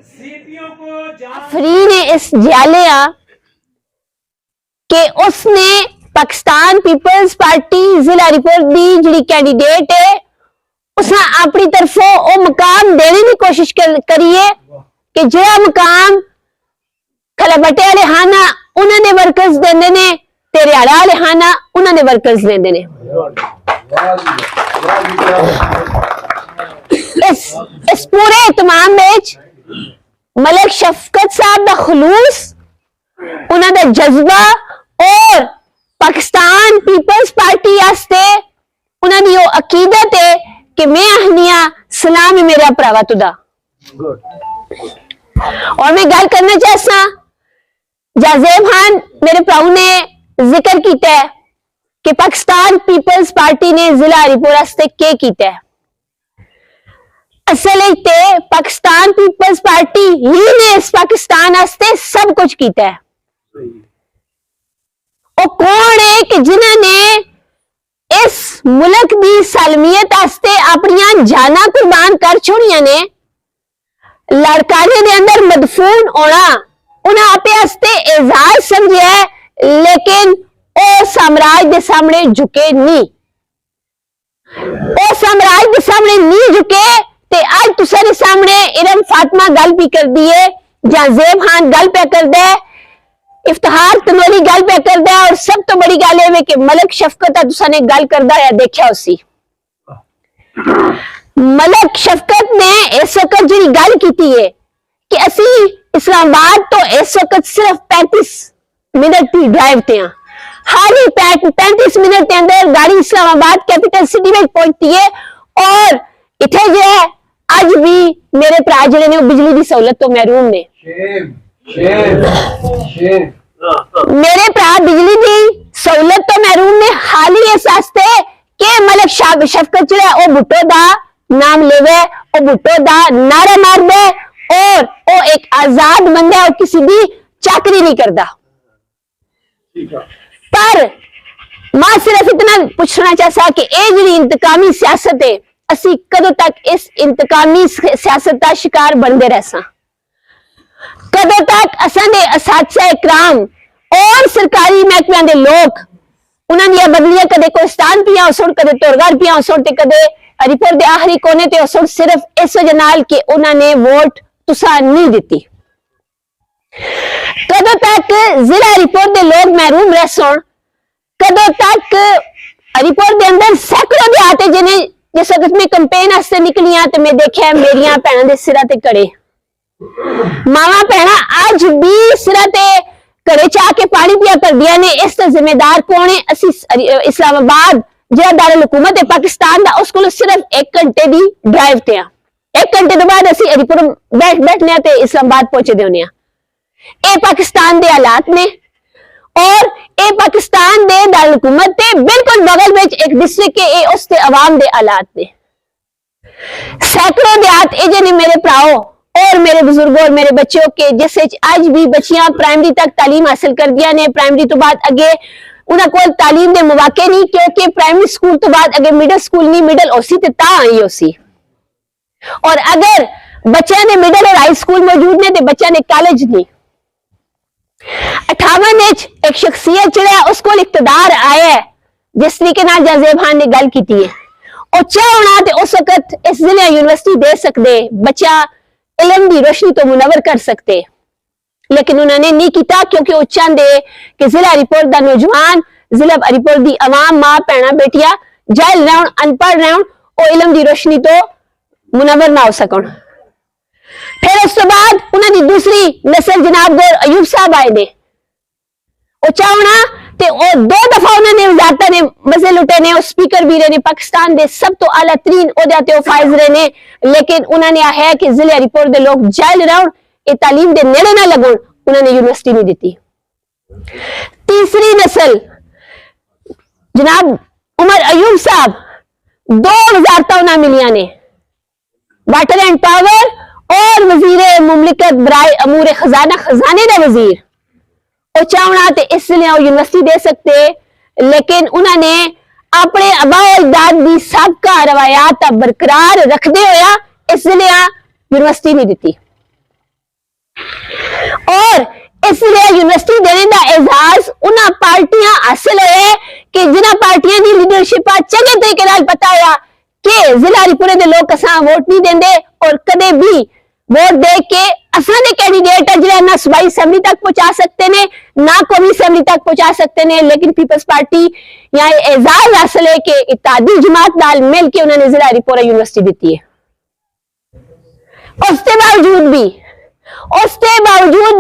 आफरीन इस जालिया कि उसने पाकिस्तान पीपल्स पार्टी जिला रिपोर्ट दी जिहड़ी कैंडिडेट है उसने अपनी तरफों वो मकाम देने की कोशिश करिए कि जो मकाम खलाबटे वाले हाना उन्होंने वर्कर्स देंदे ने ते रियाड़ा वाले हाना उन्होंने वर्कर्स देंदे ने। इस पूरे इत्माम में मलिक शफकत साहब दा खुलूस उन्होंने जज्बा और पाकिस्तान पीपल्स पार्टी आस्ते उन्होंने वो अकीदत है कि मैं आहनिया सलाम है मेरा भरावा तुदा। और मैं गल करना चाहता जाजेब खान मेरे भराऊ ने जिक्र किया है कि पाकिस्तान पीपल्स पार्टी ने जिला हरिपुर आस्ते क्या किया है। असल ते पाकिस्तान पीपल्स पार्टी ही ने इस पाकिस्तान आस्ते सब कुछ किया है। वो कौन है कि जिन्होंने इस मुल्क की सालमियत आस्ते अपनी जाना कुर्बान कर छोड़िया ने। लड़काने के अंदर मदफून होना उन्हें आपे आस्ते एजाज समझे है, लेकिन वो साम्राज्य के सामने झुके नहीं। वो साम्राज्य के सामने नहीं झुके ते आज तुसारे सामने इरम फातिमा गल भी कर दी है, जाजेब खान गल पे कर दे, इफ्तिखार तनोली गल पे कर दे, और सब तो बड़ी गल है कि मलिक शफकत तुसा ने गल करदा या देखा उसी। मलिक शफकत ने इस वक्त जी गल की है कि असी इस्लामाबाद तो इस वक्त सिर्फ 35 मिनट की ड्राइव ते हैं। हर ही 35 मिनट के अंदर गाड़ी इस्लामाबाद कैपिटल सिटी में पहुंचती है। और इथे जो है आज भी मेरे भरा जिहड़े ने बिजली की सहूलत तो महरूम ने। मेरे भरा बिजली की सहूलत तो महरूम ने हाल ही इस वास्ते कि मलिक शफकत जो है वो भुट्टो दा नाम लेवे, वो भुट्टो दा नारा मार दे और वो एक आजाद बंदा है, किसी की चाकरी नहीं करता। पर मैं सिर्फ इतना पूछना चाहता कि ये जी इंतकामी सियासत है असी कदों तक इस इंतकामी सियासत का शिकार बनते रह कदों तक असांदे असातिज़ा इकराम और सरकारी महकमे के लोग उन्होंने बदलियां कदे कोस्तान पिया उसोड़ कदे तोरगढ़ पिया उसोड़ ते कदे हरिपुर दे आखिरी कोने ते उसोड़ सिर्फ इस वजह नाल कि उन्होंने वोट तुसा नहीं दी। कदों तक जिला हरिपुर दे लोग महरूम रह सुन, कदों तक हरिपुर दे अंदर सैकड़ों देहात जिन्हें जिस वक्त में कंपेन आस्ते निकलियां तो मैं देखा मेरिया भैनों के सिरा ते कड़े मावा भैना आज भी सिरा ते घरे चाह के पानी पिया कर दिया ने। इस जिम्मेदार कौन है? असी इस्लामाबाद जो दारुल हुकूमत है पाकिस्तान का उसको सिर्फ 1 घंटे की ड्राइव ते 1 घंटे तो बाद असी हरिपुर बैठने ते इस्लामाबाद पहुंचे होने। ये पाकिस्तान के हालात ने और ये पाकिस्तान दे दारुल हुकूमत ते बिल्कुल बगल में एक डिस्ट्रिक्ट के ये उसके अवाम दे हालात ने। सैकड़ों देहात ये जने मेरे भराओ और मेरे बुजुर्गों और मेरे बच्चों के जैसे आज भी बच्चियां प्राइमरी तक तालीम हासिल कर दिया ने। प्राइमरी तो बाद अगे उन्हें कोई तालीम दे मौके नहीं, क्योंकि प्राइमरी स्कूल तो बाद अगे मिडल स्कूल नहीं, मिडल ओसी ते ता आई ओसी। और अगर बच्चा ने मिडल और हाई स्कूल मौजूद ने तो बच्चा ने कॉलेज नहीं। 58 एक शख्सियत जो उसको इख्तदार आया है जिस तरीके नाल जाजेब खान ने गल की है और चाहना तो उस वक्त इस जिले यूनिवर्सिटी दे सकते, बच्चा इलम की रोशनी तो मुनवर कर सकते, लेकिन उन्होंने नहीं किया क्योंकि वो चाहते कि जिला हरिपुर का नौजवान, जिला हरिपुर की अवाम, मां भैन बेटिया जाहिल रहन, अनपढ़ रहन, वो इलम की रोशनी तो मुनवर ना हो सकन। फिर उस बाद उन्होंने दूसरी नस्ल जनाब गौर अयूब साहब आए ने। वो चाहना ते वो 2 दफा उन्होंने वजारत ने मजे लुटे ने, और स्पीकर भी रहे पाकिस्तान के सब तो आला तरीन ओहदे ते फायज रहे ने, लेकिन उन्होंने है कि जिले हरिपुर के लोग जाहिल रहन, ये तालीम के नेड़े ना लगन, उन्होंने यूनिवर्सिटी नहीं दी। तीसरी नस्ल जनाब उमर अयूब साहब, 2 वजारत उन्हें मिलिया ने, वाटर एंड पावर और वजीर मुमलिकत बराए अमूर खजाना, खजाने का वजीर। वो चाहना तो इसलिए यूनिवर्सिटी दे सकते, लेकिन उन्होंने अपने आबा अजदाद की सबका रवायात बरकरार रखते हुए इसलिए यूनिवर्सिटी नहीं दी। اور اس لیے یونیورسٹی دینے دا اعزاز انہاں پارٹیاں حاصل ہوئے کہ جنہاں پارٹیاں دی لیڈرشپ چنگے طریقے نال پتا ہوا کہ ضلع ہری پورے دے لوگ اساں ووٹ نہیں دیندے اور کدے بھی ووٹ دے کے اساں دے کینڈیڈیٹ جڑے نہ صوبائی اسمبلی تک پہنچا سکتے نے نہ قومی اسمبلی تک پہنچا سکتے نے، لیکن پیپلز پارٹی یہاں اعزاز حاصل ہے کہ اتحادی جماعت نال مل کے انہوں نے ضلع ہری پورہ یونیورسٹی دیتی ہے۔ اس کے باوجود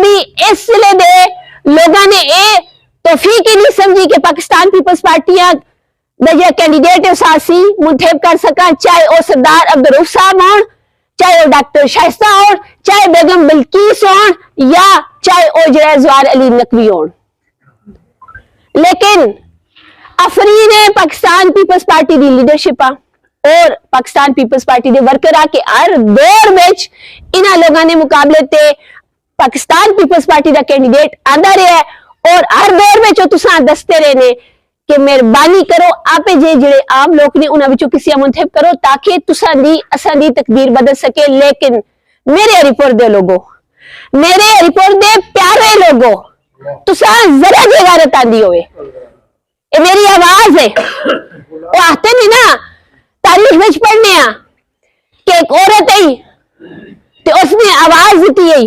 بھی اس ضلع دے لوگاں نے اے توفیق ہی نہیں سمجھی کہ پاکستان پیپلز پارٹیاں جو کینڈیڈیٹ سیاسی منتخب کر سکا، چاہے وہ سردار عبدالرؤف صاحب ہون، چاہے وہ ڈاکٹر شائستہ ہون، چاہے بیگم بلقیس ہون، یا چاہے وہ جو ہے زوار علی نقوی ہون۔ لیکن افرین پاکستان پیپلز پارٹی دی لیڈرشپ اور پاکستان پیپلز پارٹی دے ورکر کے ہر دور وچ انہاں لوگاں نے مقابلے تے پاکستان پیپلز پارٹی دا کینڈیڈیٹ آندا رہا ہے، اور ہر دور وچ تساں دستے رہے نے کہ مہربانی کرو آپ جڑے عام لوگ نے انہاں وچوں کسی منتخب کرو تاکہ تساں دی اساں دی تقدیر بدل سکے۔ لیکن میرے ہری پور دے لوگو، میرے ہری پور دے پیارے لوگو، تساں ذرا جی غیرت آندی ہوئے، یہ میری آواز ہے، وہ آتے نہیں نا تاریخ وچ پڑھنے ہاں کہ ایک عورت آئی تے اس نے آواز دیتی ہے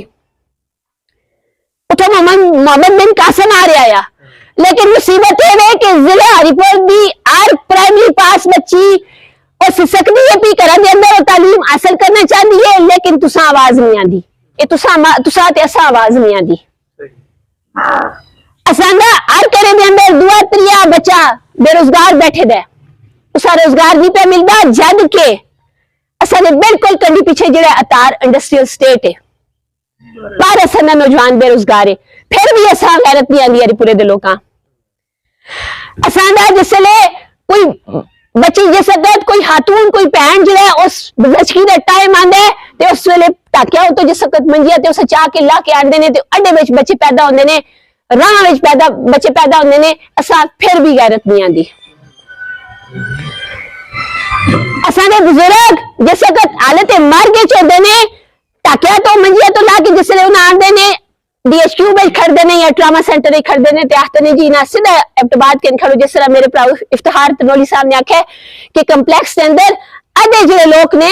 اتھو محمد بن قاسم آ رہا ہے، لیکن مصیبت یہ ہے کہ ضلع ہری پور دی ہر پرائمری پاس بچی اس سکتی ہے پی گھر دے اندر وہ تعلیم حاصل کرنا چاہتی ہے، لیکن تساں آواز نہیں آندی، یہ تساں تے اساں آواز نہیں آندی۔ اساں دا ہر گھر دے اندر دوا تریا بچہ بے روزگار بیٹھے دے، اسا روزگار نہیں پہ ملتا، جد کے اساں دے بالکل کنڈی پیچھے جڑا اتار انڈسٹریل سٹیٹ ہے، پر اساں دا نوجوان بے روزگار ہے، پھر بھی اساں غیرت نہیں آندی ہری پورے دے لوکاں۔ اساں دا جس لے کوئی بچی جس وقت کوئی خاتون کوئی بہن جڑا ہے اس بزچکی دا ٹائم آندا ہے تے اس ویلے ٹاکیا ہو تو جس وقت منجیا تے اسے چاہ کے لا کے آندے نے تے اڈے وچ بچے پیدا ہوندے نے، راہ وچ بچے پیدا ہوندے نے، اساں پھر بھی غیرت نہیں آندی۔ اساں دے بزرگ جس وقت حالت مرگ چ ہوندے نے ٹاکیا تو منجیا تو لا کے جس لے انہاں آندے نے ڈی ایچ کیو میں کھڑتے نے یا ٹراما سینٹر کھڑتے نے تے آختے نے جی نہ سیدھا ابتباد کے کھڑو، جس طرح میرے پراؤ افتخار تنولی صاحب نے آکھا کہ کمپلیکس کے اندر ادھے جڑے لوگ نے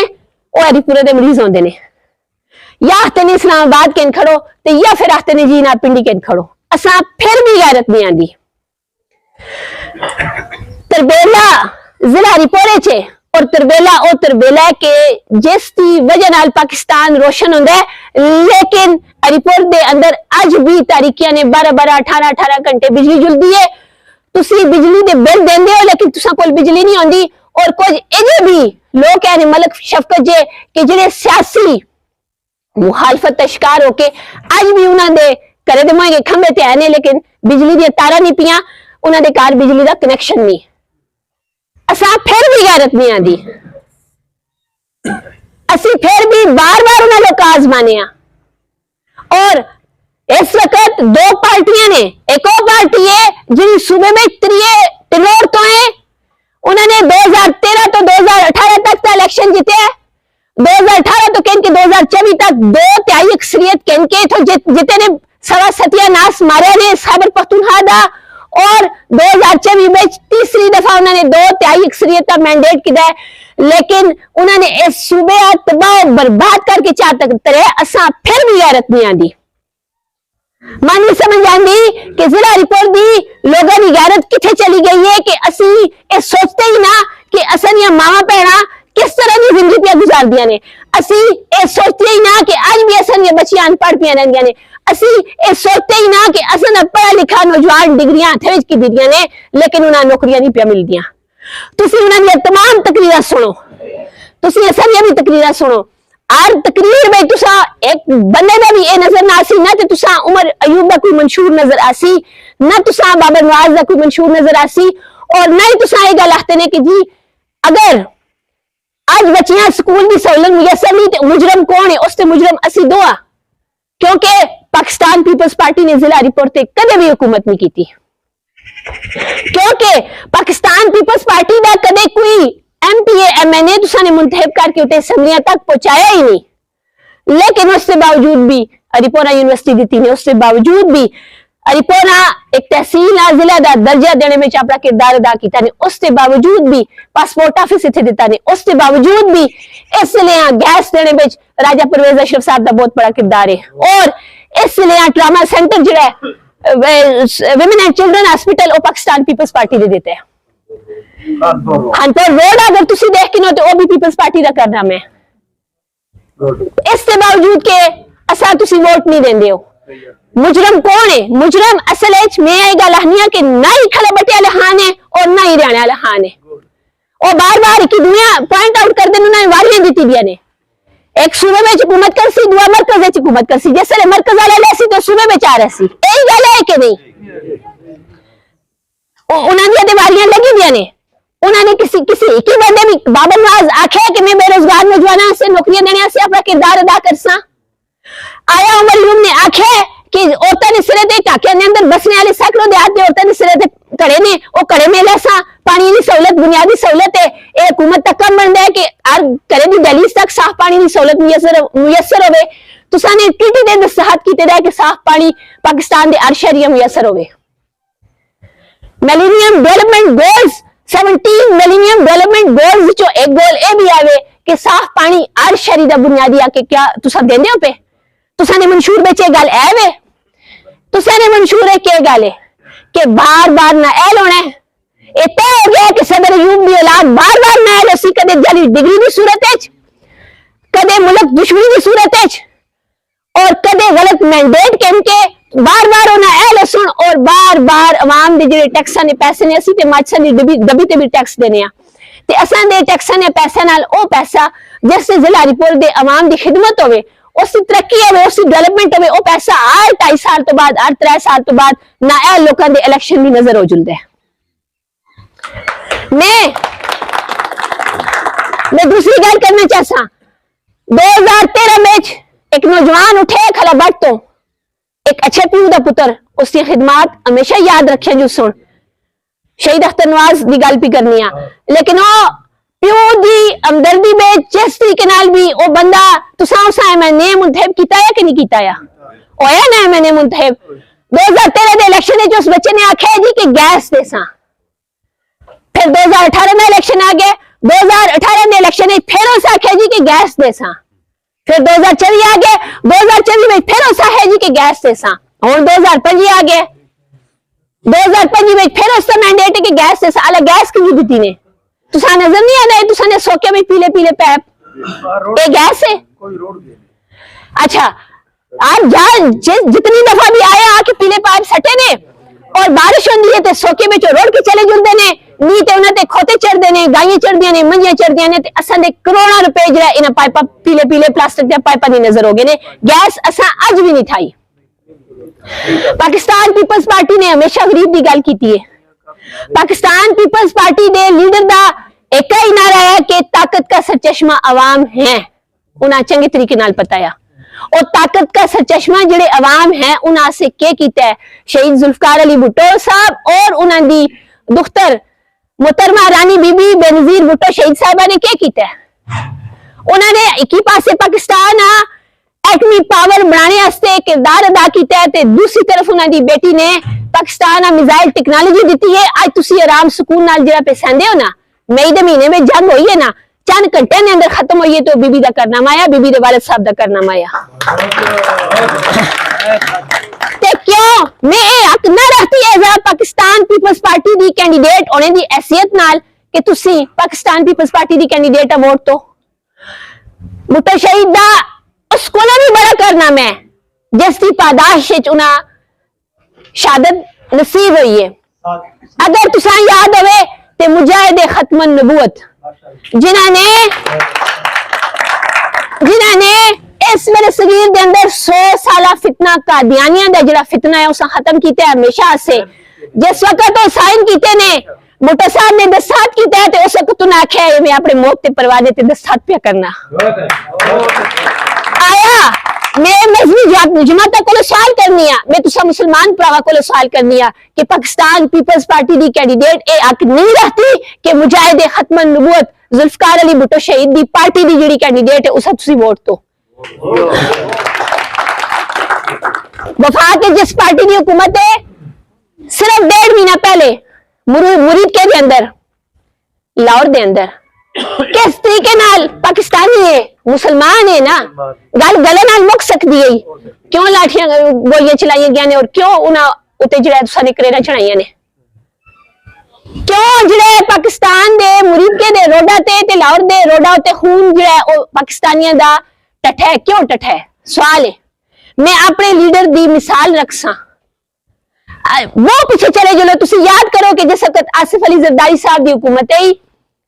وہ ہری پورے دے مریض ہوندے نے، یا آختے نے اسلام آباد کے کھڑو تے یا پھر آختے نے جی نہ پنڈی کے کھڑو، اساں پھر بھی غیرت نہیں آندی۔ تربیلا ضلع ہری پورے چے اور تربیلا او تربیلا کہ جس دی وجہ نال پاکستان روشن ہوندا ہے، لیکن ہری پور دے اندر اج بھی تاریکیاں نے 12 18 گھنٹے بجلی جلدی ہے، تسی بجلی دے بل دیندے ہو لیکن تساں کول بجلی نہیں ہوندی، اور کچھ ایجے بھی لوگ ہیں ملک شفقت جے کہ جڑے سیاسی مخالفت کا شکار ہو کے اج بھی انہاں دے کرے دے موئے کھمبے تے آنے لیکن بجلی دی تارا نہیں پیاں، انہاں دے کار بجلی دا کنیکشن نہیں، اساں پھر بھی غیرت نہیں آندی، اسی پھر بھی بار بار انہاں لوگ آزمانے ہاں۔ اور اس وقت دو پارٹیاں نے، ایک اور پارٹی ہے جن صوبے میں تنور تو ہیں، انہوں نے 2013 تو 2018 تک تا الیکشن جیتے ہیں، 2018 تو کہن کے 2024 تک 2/3 اکثریت کہن کے تو جیتے نے سوا ستیہ ناس مارے نے خیبر پختونخوا دا، اور 2024 میں تیسری دفعہ انہوں نے 2/3 اکثریت کا مینڈیٹ کیا ہے، لیکن انہوں نے اس صوبے تباہ برباد کر کے چار تک ترے، اساں پھر بھی غیرت نہیں آندی۔ مانی سمجھ آندی کہ ضلع ہری پور دی لوگوں کی غیرت کتنے چلی گئی ہے کہ اسی یہ سوچتے ہی نہ کہ اساں یا ماواں بہناں کس طرح کی زندگی پہ گزار دیا نے، اسی یہ سوچتے ہی نہ کہ اج بھی اساں یا بچیاں ان پڑھ پیا رہندیاں نے، اسی یہ سوچتے ہی نہ کہ اساں پڑھا لکھا نوجوان ڈگریاں ہتھ وچ کی دیندیاں نے لیکن انہاں نوکریاں نہیں پیا ملدیاں۔ تسی انہاں دی تمام تقریراں سنو، تسی اساں دی بھی تقریراں سنو، ہر تقریر میں تساں ایک بندے دا بھی اے نظر نہ آسی، نہ تے تساں عمر ایوب دا کوئی منشور نظر آسی، نہ تساں بابر نواز دا کوئی منشور نظر آسی، اور نہ ہی تساں یہ گل آختے نے کہ جی اگر آج بچیاں سکول دی سہولت میسر نہیں تے مجرم کون ہے، اس تے مجرم اسی دو آ، کیونکہ پاکستان پیپلز پارٹی نے ضلع ہری پور تے کدے بھی حکومت نہیں کی، کیونکہ پاکستان پیپلز پارٹی دا کدے کوئی M P A M N A تساں نے منتخب کر کے اسمبلیاں تک پہنچایا ہی نہیں، لیکن اس کے باوجود بھی अरीपोरा यूनिवर्सिटी दी ने, उसके बावजूद भी अरीपोरा एक तहसील जिला का दर्जा देने में अपना किरदार अदा किया ने, उसके बावजूद भी पासपोर्ट ऑफिस इत्थे दिता ने, उसके बावजूद भी इसलिए गैस देने में राजा परवेज अशरफ साहब का बहुत बड़ा किरदार है। और इसलिए ट्रामा सेंटर जो है विमेन एंड चिल्ड्रन हॉस्पिटल वो पाकिस्तान पीपल्स पार्टी दे देते हैं। खानपुर रोड अगर तुसी देख के नो तो वो भी पीपल्स पार्टी का करना है। इसके बावजूद के असा तुसी वोट नहीं देंदे हो। मुजरम कौन है? मुजरम असल में ये गल आखनी कि ना ही खले बटे वाले हान है और ना ही हरियाणा वाले हान है। और बार बार की दुनिया पॉइंट आउट कर देने उन्होंने वारियां दी दिया ने, एक सूबे में हुकूमत कर सी, दुआ मरकज में हुकूमत कर सी, जैसे मरकज वाले ले सी तो सूबे में आ रहे सी, यही गल है कि नहीं? उन्होंने ते वारियां लगी दिया ने। उन्होंने किसी एक ही बंदे भी बाबर नवाज आखे कि मैं बेरोजगार नौजवानों से नौकरियां देने से अपना किरदार अदा कर सा। आया उमर यूम ने आखे कि औरतां ने सिरे ते टाके ने अंदर बसने वाले सैकड़ों देहात दे औरतां ने सिरे ते कड़े ने, वो कड़े में लैसा पानी की सहूलत बुनियादी सहूलत है। ये हुकूमत तक कम बनता है कि हर घरे की दहलीज तक साफ पानी की सहूलत मुयसर होवे। तुसां ने ट्रीटी दे दस्तखत कीते कि साफ पानी पाकिस्तान के हर शहर मुयसर होवे। Millennium development goals 17 millennium development goals जो एक गोल ये भी आवे कि साफ पानी हर शहरी का बुनियादी आके क्या तुसा देंदे हो पे? तुसा ने मंशूर बेचे गल है वे? तुसा ने मंशूर है के गल है कि बार बार ना एल होना है। इतना हो गया कि सदर अयूब की औलाद बार बार ना एल होसी, कदे जाली डिग्री की सूरत है, कदे मुल्क दुश्मनी की सूरत है, और कदे गलत मैंडेट के बार बार होना एल सुन। और बार बार अवाम के जो टैक्सा ने पैसे ने असी ते माचसा की डब्बी ते भी टैक्स देने ते असां दे टैक्सा ने पैसा नाल ओ पैसा जिससे जिला हरिपुर दे अवाम की खिदमत होवे, उसकी तरक्की होवे, उसकी डेवलपमेंट होवे, वो पैसा हर 2.5 साल तो बाद, हर 3 साल तो बाद ना लोगों के इलेक्शन भी नजर हो जुलते हैं। मैं दूसरी गल करना चाहता, 2013 में एक नौजवान उठे खला बट तो एक अच्छे प्यू का पुत्र, उसकी खिदमत हमेशा याद रखे जो सुन शहीद अख्तर नवाज की गल भी करनी आ, लेकिन वो प्यू की हमदर्दी में जिस तरीके नाल भी वो बंदा तुसा उसा मैंने मुंतखब किया या कि नहीं किया होया ना मैंने मुंतखब 2013 के इलेक्शन उस बच्चे ने आख्या जी कि गैस दे सा। फिर 2018 में इलेक्शन आ गया, 2018 में इलेक्शन फिर उस आख्या जी कि गैस दे सा। फिर 2024 आ गया, 2024 में फिर उस है जी कि गैस दे सा। और 2025 आ गया, 2025 में फिर उसका मैंडेट है कि गैस दे सा। अलग गैस की दी ने तुसा नजर नहीं आ रहा, तुसा ने सोके में पीले पीले पैप, ये गैस है। अच्छा आप जितनी दफा भी आए आके पीले पाइप सटे ने और बारिश होती है तो सोके में रोड के चले जुलते ने, नी तो उन्हें खोते चढ़ते ने, गाइयां चढ़दियां ने, मंजियां चढ़दियां ने, असां दे करोड़ों रुपए जो है इन पाइपा पीले पीले प्लास्टिक दे पाइपा दी नजर हो गए ने। गैस असां अज भी नहीं थाई। पाकिस्तान पीपल्स पार्टी ने हमेशा गरीब की गल की है। पाकिस्तान पीपल्स पार्टी दे लीडर दा एक ही नारा है कि ताकत का सरचश्मा अवाम है। उन्हें चंगे तरीके नाल पता है और ताकत का सरचश्मा जिहड़े अवाम है उन्हें से क्या कीता है शहीद जुल्फकार अली भुट्टो साहब और उन्हां दी दुख्तर मोहतरमा रानी बीबी बेनजीर भुट्टो शहीद साहिबा ने क्या कीता है। उन्होंने एक ही पासे पाकिस्तान एटमी पावर बनाने वास्ते किरदार अदा किया है ते दूसरी तरफ उन्होंने बेटी ने पाकिस्तान मिसाइल टेक्नोलॉजी दी है। आज तुसी आराम सुकून नाल जिहड़ा पे सहंदे हो ना, मई दे महीने में जंग हुई है ना, चंद घंटे के अंदर खत्म हुई है तो बीबी का करनामा आया, बीबी दे वालिद साहब का करनामा आया। ते क्यों मैं हक ना रखती है पाकिस्तान पीपल्स पार्टी दी कैंडीडेट होने दी हैसियत नाल कि तुसी पाकिस्तान पीपल्स पार्टी दी कैंडीडेट वोट तो भुट्टो शहीद दा उसको ना भी बड़ा करनामा है जिसकी पादाश उन्हें शहादत नसीब हुई है। अगर तुसा याद होवे ते मुजाहिद खत्म नबूवत जिन्होंने इस मेरे सगीर के अंदर 100 साला फितना कादियानिया का जिहड़ा फितना है उसे खत्म किया हमेशा से। जिस वक्त वो साइन किए ने भुट्टो साहब ने दस्तखत किया है उस वक्त उन्हें आख्या है मैं अपने मौत के परवाने ते दस्तखत पे करना आया। मैं मजहबी जमात को सवाल करनी है, मैं तुसा मुसलमान भरावां को सवाल करनी है कि पाकिस्तान पीपल्स पार्टी की कैंडीडेट ये हक नहीं रखती कि मुजाहिद खत्म नबूवत जुल्फकार अली भुट्टो शहीद की पार्टी की जिहड़ी कैंडीडेट है उसे तुसी वोट दो। वफाक के जिस पार्टी की हुकूमत है सिर्फ 1.5 महीना पहले मुरीद के दे अंदर लाहौर दे अंदर किस तरीके नाल पाकिस्तानी है मुसलमान है ना गल गले नाल मुक सकती है क्यों लाठियां गोलियां चलाई गई ने और क्यों उन्हें उत्ते जिहड़ा तुसां ने करेड़ा चढ़ाइयां ने क्यों जिहड़े पाकिस्तान दे मुरीद के दे रोडा ते लाहौर दे रोडा उत्ते खून जिहड़ा है पाकिस्तानियां दा टट्ठा है क्यों टट्ठा है सवाल है मैं अपने लीडर दी मिसाल रखसा वो पीछे चले चलो तुसी याद करो कि जिस वक्त आसिफ अली जरदारी साहब की हुकूमत है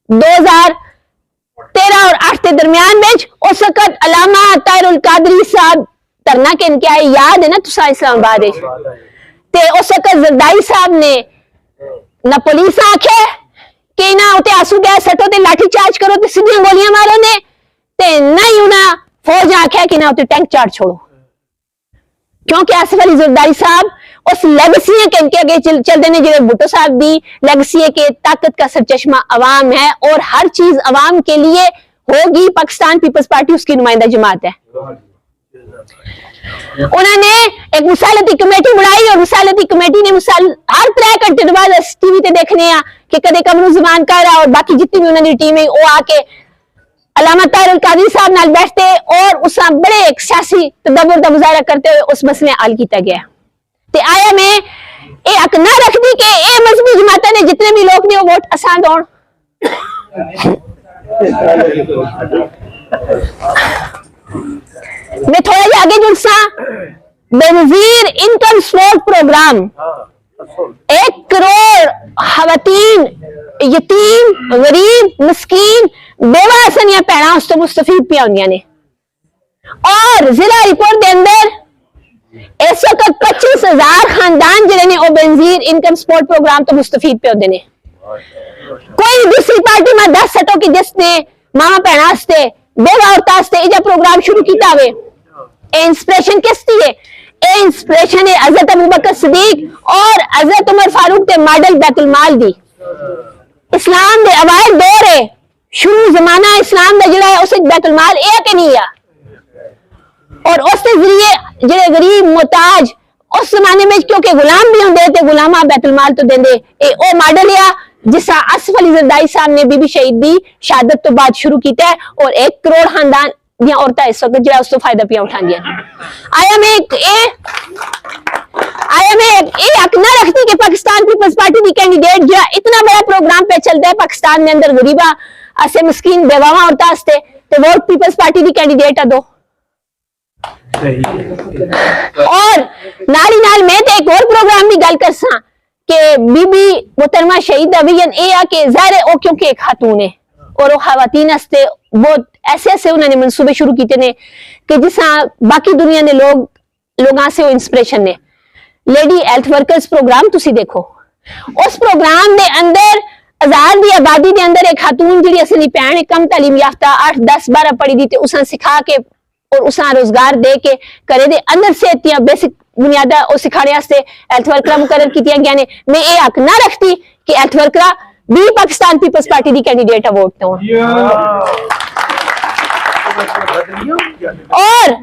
2013 और 8 के दरमियान में उस वक्त अलामा ताहिरुल कादरी साहब धरना के इनके आए याद है ना तुसा इस्लामाबाद ते उस वक्त जरदारी साहब ने ना पुलिस आखे कि ना उते आंसू गैस सटो ते लाठी चार्ज करो ते सीधी गोलियां मारो ने ते नहीं उन्हें फौज आख्या कि ना उते टैंक चार्ज छोड़ो क्योंकि आसिफ अली जरदारी साहब उस लेगेसी के इनके आगे चलते हैं जो भुट्टो साहब दी लेगेसी के ताकत का सरचश्मा अवाम है और हर चीज अवाम के लिए होगी पाकिस्तान पीपल्स पार्टी उसकी नुमाइंदा जमात है उन्होंने एक मुसालती कमेटी बनाई और मुसालती कमेटी ने हर 3 घंटे बाद टीवी ते देखने कि कदे कमरू जमान कर और बाकी जितनी भी उन्होंने टीम है वो आके अलामा ताहिरुल कादरी साहब नाल बैठते और उस बड़े एक सियासी तदब्बुर का मुजाहरा करते हुए उस मसले हल किया गया ते आया मैं ये हक ना रखती कि ये मजहबी जमात ने जितने भी लोग ने वो वोट आसान दौड़ मैं थोड़ा जा आगे जुड़सा Benazir income support programme 1 crore खवातीन यतीम गरीब मिस्कीन बेवा सनिया भैणा उस तो मुस्तफीद पिया होंदियां ने और जिला रिपोर्ट के अंदर इस वक्त 25,000 खानदान जिहड़े ने बेनजीर इनकम सपोर्ट प्रोग्राम तो मुस्तफीद पे होंदे ने कोई दूसरी पार्टी में 10 सटो की जिसने मामा भैणा वास्ते बेवा औरतां वास्ते इजा प्रोग्राम शुरू किया हुए इंस्पिरेशन किसकी है इंस्पिरेशन है हजरत अबू बकर सिद्दीक और हजरत उमर फारूक के मॉडल बैतुल माल दी इस्लाम दे अवाइल दौर है शुरू जमाना इस्लाम का जिहड़ा है उस बैतुल माल है कि नहीं है और उसके जरिए जिहड़े गरीब मोहताज उस जमाने में क्योंकि गुलाम भी होंदे ते गुलामा बैतुल माल तो देंदे ए ओ मॉडल है जिसा आसिफ अली जरदारी साहब ने बीबी शहीद दी शहादत तो बाद शुरू किया है और 1 करोड़ खानदान दियां औरतां इस वक्त जिहड़ा उस तो फायदा पिया उठांदियां आया मैं हक ना रखती कि पाकिस्तान पीपल्स पार्टी की कैंडिडेट जो इतना बड़ा प्रोग्राम पे चलता है पाकिस्तान में अंदर गरीबा ऐसे मिस्कीन बेवावा औरतां वास्ते ते वोट पीपल्स पार्टी की कैंडिडेट आ दो और नाली नाल मैं तो एक और प्रोग्राम भी गल करसा कि बीबी मोहतरमा शहीद अवियन ए आके ज़ाहिर है ओ क्योंकि एक खातून है और वो खवातीन वास्ते बहुत ऐसे उन्होंने मंसूबे शुरू किए ने कि जिसा बाकी दुनिया ने लोगों से वो इंस्पिरेशन ने लेडी हेल्थ वर्कर्स प्रोग्राम तुसी देखो उस प्रोग्राम दे अंदर आजाद दी आबादी दे अंदर एक खातून जिहड़ी असली भैन कम तालीम याफ्ता 8 10 12 पढ़ी दी ते उसा सिखा के और उसा रोजगार दे के करे दे अंदर से इतनी बेसिक बुनियादा और सिखाने वास्ते हेल्थ वर्कर मुकर्रर कीतियां गया ने मैं ये हक ना रखती कि हेल्थ वर्कर भी पाकिस्तान पीपल्स पार्टी की कैंडिडेट वोट तो और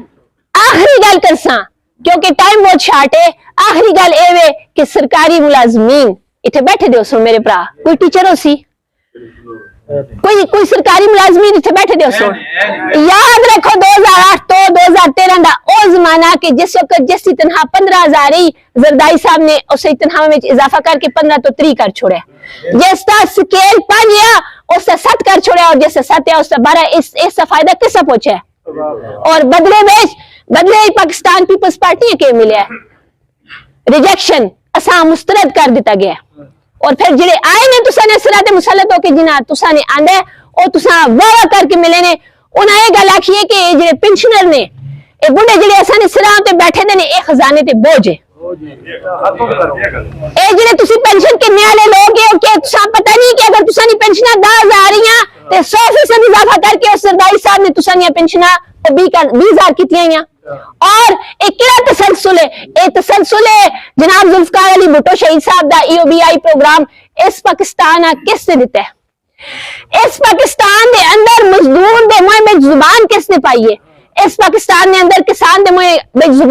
आखिरी गल करसा क्योंकि टाइम बहुत शार्ट है आखिरी गल ए कि सरकारी मुलाजमीन इतने बैठे दो सो मेरे भरा कोई टीचर हो सी कोई सरकारी मुलाजमीन इतने बैठे दो सो याद रखो 2008 तो 2013 का वो जमाना कि जिस वक्त जिसकी तनख्वाह 15,000 ही जरदारी साहब ने उस तनख्वाह में इजाफा करके 15 तो 3 कर छोड़ा जिसका स्केल 5 या उसका 7 कर छोड़ा और जैसे 7 या उसका 12 इसका फायदा किसा पहुंचा है और बदले पाकिस्तान पीपल्स पार्टी के मिले रिजेक्शन असा मुस्तरद कर दिता गया और फिर जिहड़े आए ने तुसा ने सिरा ते मुसलत होके जिन्ना तुसा ने आंदा ओ तुसा वादा करके मिले ने उन्हें ये गल आखी है कि जिहड़े पेंशनर ने ए बुढ़े जिहड़े असा ने सिरा ते बैठे दे ने ए खजाने ते बोझ है ए जिहड़े तुसी पेंशन किन्ने वाले लोग हो के तुसा पता नहीं कि अगर तुसा नी पेंशना 10,000 ही ते 100% इजाफा करके उस सरदारी साहब ने तुसा नी पेंशना 20,000 कीतियां और एक किड़ा तसलसल है जनाब जुल्फकार अली भुट्टो शहीद साहब दा EOBI प्रोग्राम इस पाकिस्तान किसने दिता है इस पाकिस्तान दे अंदर मजदूर दे मुंह में जुबान किसने पाई है इस पाकिस्तान दे अंदर किसान दे मुंह में जुबान